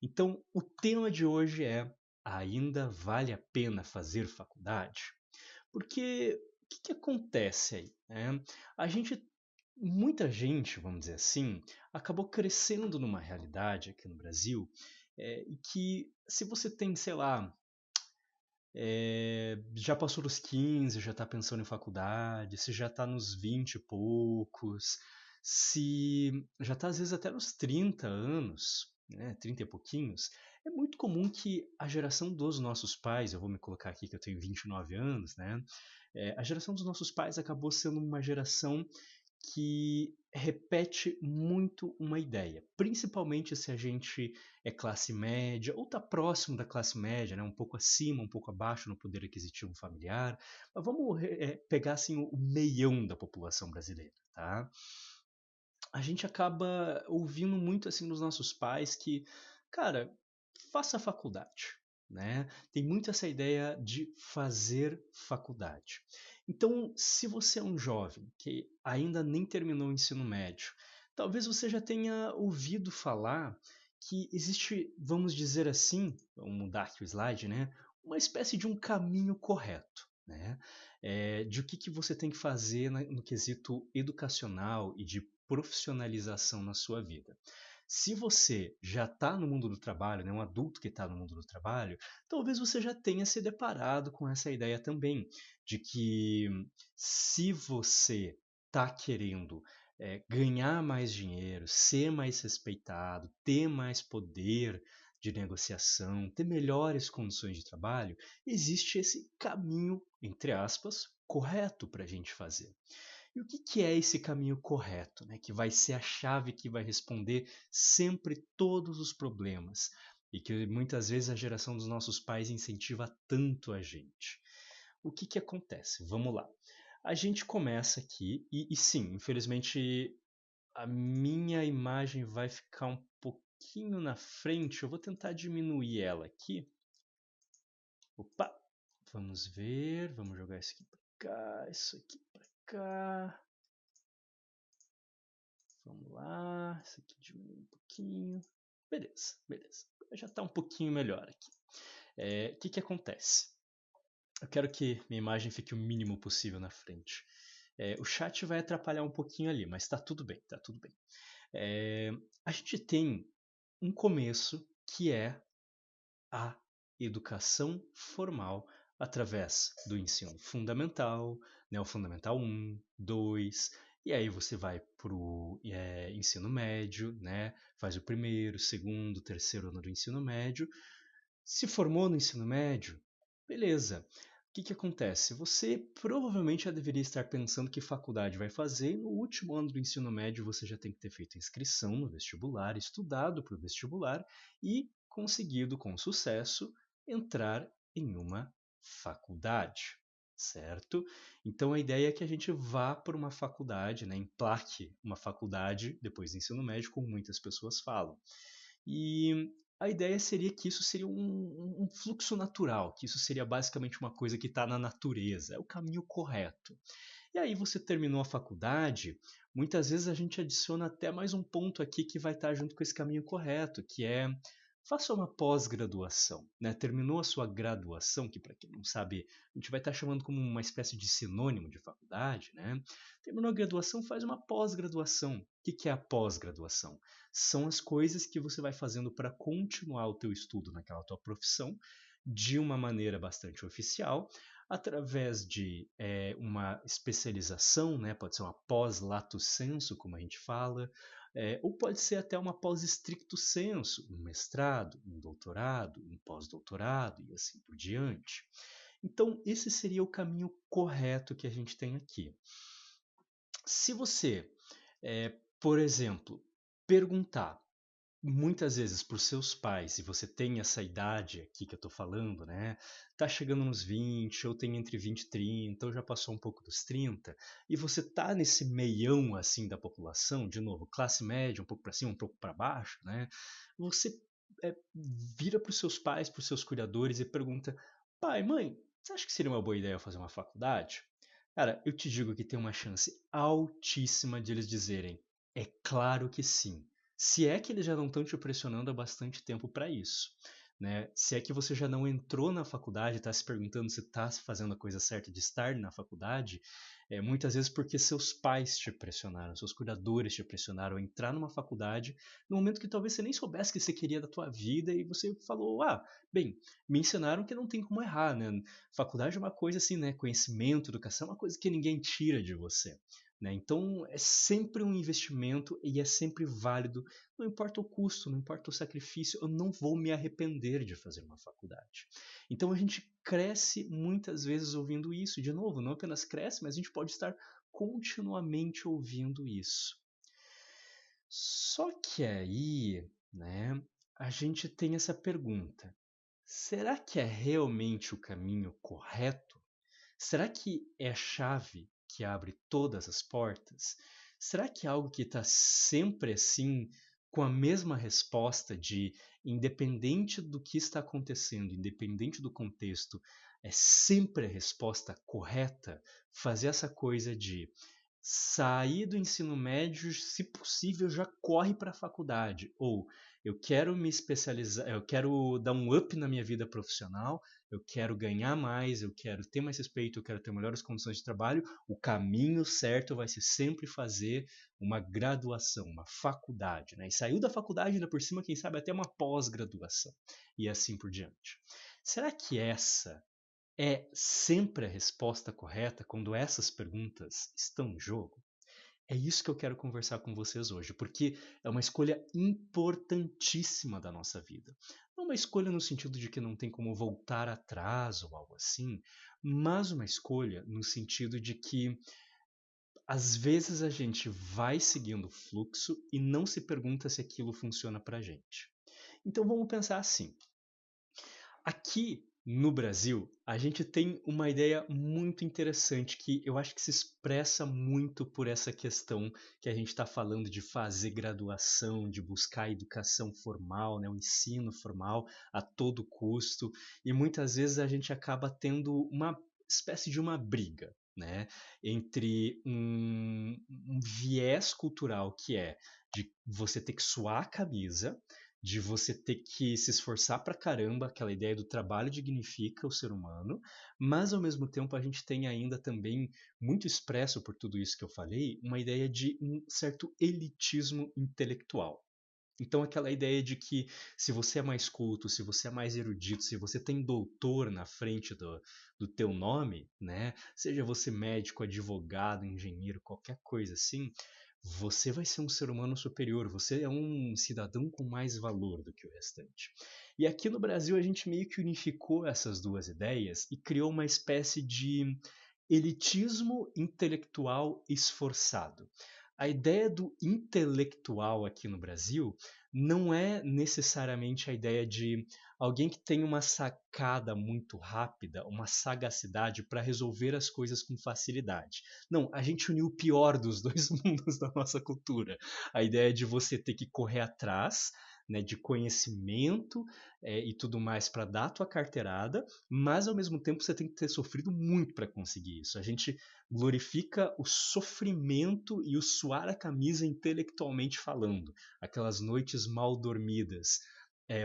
Então, o tema de hoje é: ainda vale a pena fazer faculdade? Porque o que acontece aí, né? A gente, muita gente, vamos dizer assim, acabou crescendo numa realidade aqui no Brasil, e que se você tem, sei lá, já passou dos 15, já está pensando em faculdade, se já está nos 20 e poucos, se já está às vezes até nos 30 anos, né, 30 e pouquinhos, é muito comum que a geração dos nossos pais, eu vou me colocar aqui que eu tenho 29 anos, né, a geração dos nossos pais acabou sendo uma geração que repete muito uma ideia, principalmente se a gente é classe média ou está próximo da classe média, né, um pouco acima, um pouco abaixo no poder aquisitivo familiar. Mas vamos pegar assim o meião da população brasileira, tá? A gente acaba ouvindo muito assim dos nossos pais que, cara, faça faculdade, né? Tem muito essa ideia de fazer faculdade. Então, se você é um jovem que ainda nem terminou o ensino médio, talvez você já tenha ouvido falar que existe, vamos dizer assim, vamos mudar aqui o slide, né? Uma espécie de um caminho correto, né? De o que você tem que fazer no quesito educacional e de profissionalização na sua vida. Se você já está no mundo do trabalho, né, um adulto que está no mundo do trabalho, talvez você já tenha se deparado com essa ideia também, de que se você está querendo ganhar mais dinheiro, ser mais respeitado, ter mais poder de negociação, ter melhores condições de trabalho, existe esse caminho, entre aspas, correto para a gente fazer. E o que é esse caminho correto, né? Que vai ser a chave que vai responder sempre todos os problemas e que muitas vezes a geração dos nossos pais incentiva tanto a gente. O que acontece? Vamos lá. A gente começa aqui e sim, infelizmente a minha imagem vai ficar um pouquinho na frente. Eu vou tentar diminuir ela aqui. Opa! Vamos ver, vamos jogar isso aqui para cá, isso aqui para cá. Vamos lá, isso aqui diminui um pouquinho. Beleza, beleza. Já está um pouquinho melhor aqui. Que acontece? Eu quero que minha imagem fique o mínimo possível na frente. O chat vai atrapalhar um pouquinho ali, mas está tudo bem, tá tudo bem. A gente tem um começo que é a educação formal através do ensino fundamental, né, o fundamental um, 2, e aí você vai para o ensino médio, né, faz o primeiro, segundo, terceiro ano do ensino médio. Se formou no ensino médio, beleza. O que acontece? Você provavelmente já deveria estar pensando que faculdade vai fazer, e no último ano do ensino médio você já tem que ter feito inscrição no vestibular, estudado para o vestibular e conseguido com sucesso entrar em uma faculdade, certo? Então a ideia é que a gente vá para uma faculdade, né, emplaque uma faculdade depois do ensino médio, como muitas pessoas falam. E a ideia seria que isso seria um fluxo natural, que isso seria basicamente uma coisa que está na natureza, é o caminho correto. E aí você terminou a faculdade, muitas vezes a gente adiciona até mais um ponto aqui que vai estar junto com esse caminho correto, que é faça uma pós-graduação, né? Terminou a sua graduação, que para quem não sabe, a gente vai estar chamando como uma espécie de sinônimo de faculdade, né? Terminou a graduação, faz uma pós-graduação. O que é a pós-graduação? São as coisas que você vai fazendo para continuar o teu estudo naquela tua profissão de uma maneira bastante oficial, através de uma especialização, né? Pode ser uma pós-lato sensu, como a gente fala, ou pode ser até uma pós-stricto sensu, um mestrado, um doutorado, um pós-doutorado e assim por diante. Então, esse seria o caminho correto que a gente tem aqui. Se você, por exemplo, perguntar muitas vezes para os seus pais, e você tem essa idade aqui que eu estou falando, né? Tá chegando nos 20, ou tem entre 20 e 30, ou já passou um pouco dos 30, e você tá nesse meião assim da população, de novo, classe média, um pouco para cima, um pouco para baixo, né? Você vira para os seus pais, para os seus cuidadores e pergunta: pai, mãe, você acha que seria uma boa ideia eu fazer uma faculdade? Cara, eu te digo que tem uma chance altíssima de eles dizerem: é claro que sim. Se é que eles já não estão te pressionando há bastante tempo para isso, né? Se é que você já não entrou na faculdade, está se perguntando se está fazendo a coisa certa de estar na faculdade, muitas vezes porque seus pais te pressionaram, seus cuidadores te pressionaram a entrar numa faculdade no momento que talvez você nem soubesse o que você queria da tua vida e você falou, bem, me ensinaram que não tem como errar, né? Faculdade é uma coisa assim, né? Conhecimento, educação é uma coisa que ninguém tira de você. Né? Então é sempre um investimento e é sempre válido, não importa o custo, não importa o sacrifício, eu não vou me arrepender de fazer uma faculdade. Então a gente cresce muitas vezes ouvindo isso, de novo, não apenas cresce, mas a gente pode estar continuamente ouvindo isso. Só que aí, né, a gente tem essa pergunta: será que é realmente o caminho correto? Será que é a chave que abre todas as portas? Será que é algo que está sempre assim, com a mesma resposta de independente do que está acontecendo, independente do contexto, é sempre a resposta correta? Fazer essa coisa de sair do ensino médio, se possível, já corre para a faculdade. Ou eu quero me especializar, eu quero dar um up na minha vida profissional, eu quero ganhar mais, eu quero ter mais respeito, eu quero ter melhores condições de trabalho. O caminho certo vai ser sempre fazer uma graduação, uma faculdade, né? E saiu da faculdade, ainda por cima, quem sabe até uma pós-graduação. E assim por diante. Será que essa é sempre a resposta correta quando essas perguntas estão em jogo? É isso que eu quero conversar com vocês hoje, porque é uma escolha importantíssima da nossa vida. Não uma escolha no sentido de que não tem como voltar atrás ou algo assim, mas uma escolha no sentido de que às vezes a gente vai seguindo o fluxo e não se pergunta se aquilo funciona pra gente. Então vamos pensar assim. Aqui no Brasil, a gente tem uma ideia muito interessante que eu acho que se expressa muito por essa questão que a gente está falando de fazer graduação, de buscar a educação formal, né, o ensino formal a todo custo, e muitas vezes a gente acaba tendo uma espécie de uma briga, né, entre um viés cultural que é de você ter que suar a camisa, de você ter que se esforçar pra caramba, aquela ideia do trabalho dignifica o ser humano, mas ao mesmo tempo a gente tem ainda também, muito expresso por tudo isso que eu falei, uma ideia de um certo elitismo intelectual. Então aquela ideia de que se você é mais culto, se você é mais erudito, se você tem doutor na frente do teu nome, né? Seja você médico, advogado, engenheiro, qualquer coisa assim, você vai ser um ser humano superior, você é um cidadão com mais valor do que o restante. E aqui no Brasil a gente meio que unificou essas duas ideias e criou uma espécie de elitismo intelectual esforçado. A ideia do intelectual aqui no Brasil não é necessariamente a ideia de alguém que tem uma sacada muito rápida, uma sagacidade para resolver as coisas com facilidade. Não, a gente uniu o pior dos dois mundos da nossa cultura. A ideia de você ter que correr atrás, né, de conhecimento e tudo mais para dar a tua carteirada, mas ao mesmo tempo você tem que ter sofrido muito para conseguir isso. A gente glorifica o sofrimento e o suar a camisa intelectualmente falando. Aquelas noites mal dormidas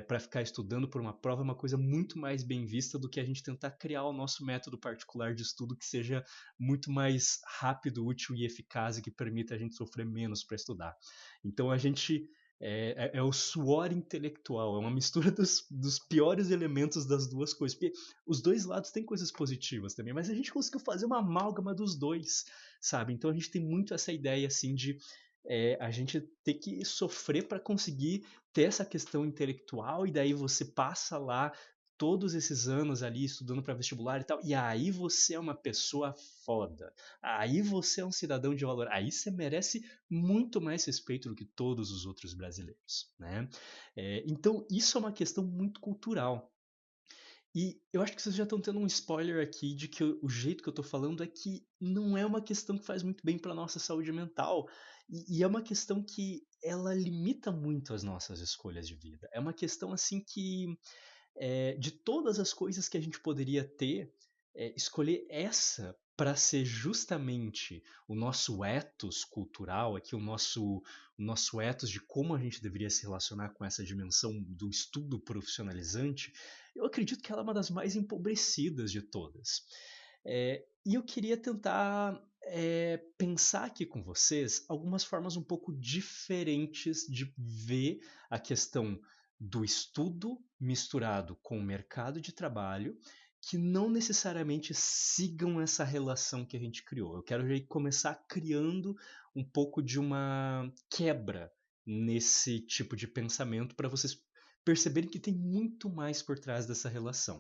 para ficar estudando por uma prova é uma coisa muito mais bem vista do que a gente tentar criar o nosso método particular de estudo que seja muito mais rápido, útil e eficaz e que permita a gente sofrer menos para estudar. Então a gente é o suor intelectual, é uma mistura dos piores elementos das duas coisas. Porque os dois lados têm coisas positivas também, mas a gente conseguiu fazer uma amálgama dos dois, sabe? Então a gente tem muito essa ideia assim de a gente ter que sofrer para conseguir ter essa questão intelectual, e daí você passa lá todos esses anos ali estudando para vestibular e tal, e aí você é uma pessoa foda, aí você é um cidadão de valor, aí você merece muito mais respeito do que todos os outros brasileiros, né? Então isso é uma questão muito cultural. E eu acho que vocês já estão tendo um spoiler aqui de que o jeito que eu tô falando é que não é uma questão que faz muito bem para nossa saúde mental. E é uma questão que ela limita muito as nossas escolhas de vida. É uma questão assim que de todas as coisas que a gente poderia ter, escolher essa para ser justamente o nosso ethos cultural, aqui o nosso ethos de como a gente deveria se relacionar com essa dimensão do estudo profissionalizante, eu acredito que ela é uma das mais empobrecidas de todas. E eu queria tentar pensar aqui com vocês algumas formas um pouco diferentes de ver a questão do estudo misturado com o mercado de trabalho, que não necessariamente sigam essa relação que a gente criou. Eu quero já começar criando um pouco de uma quebra nesse tipo de pensamento para vocês perceberem que tem muito mais por trás dessa relação.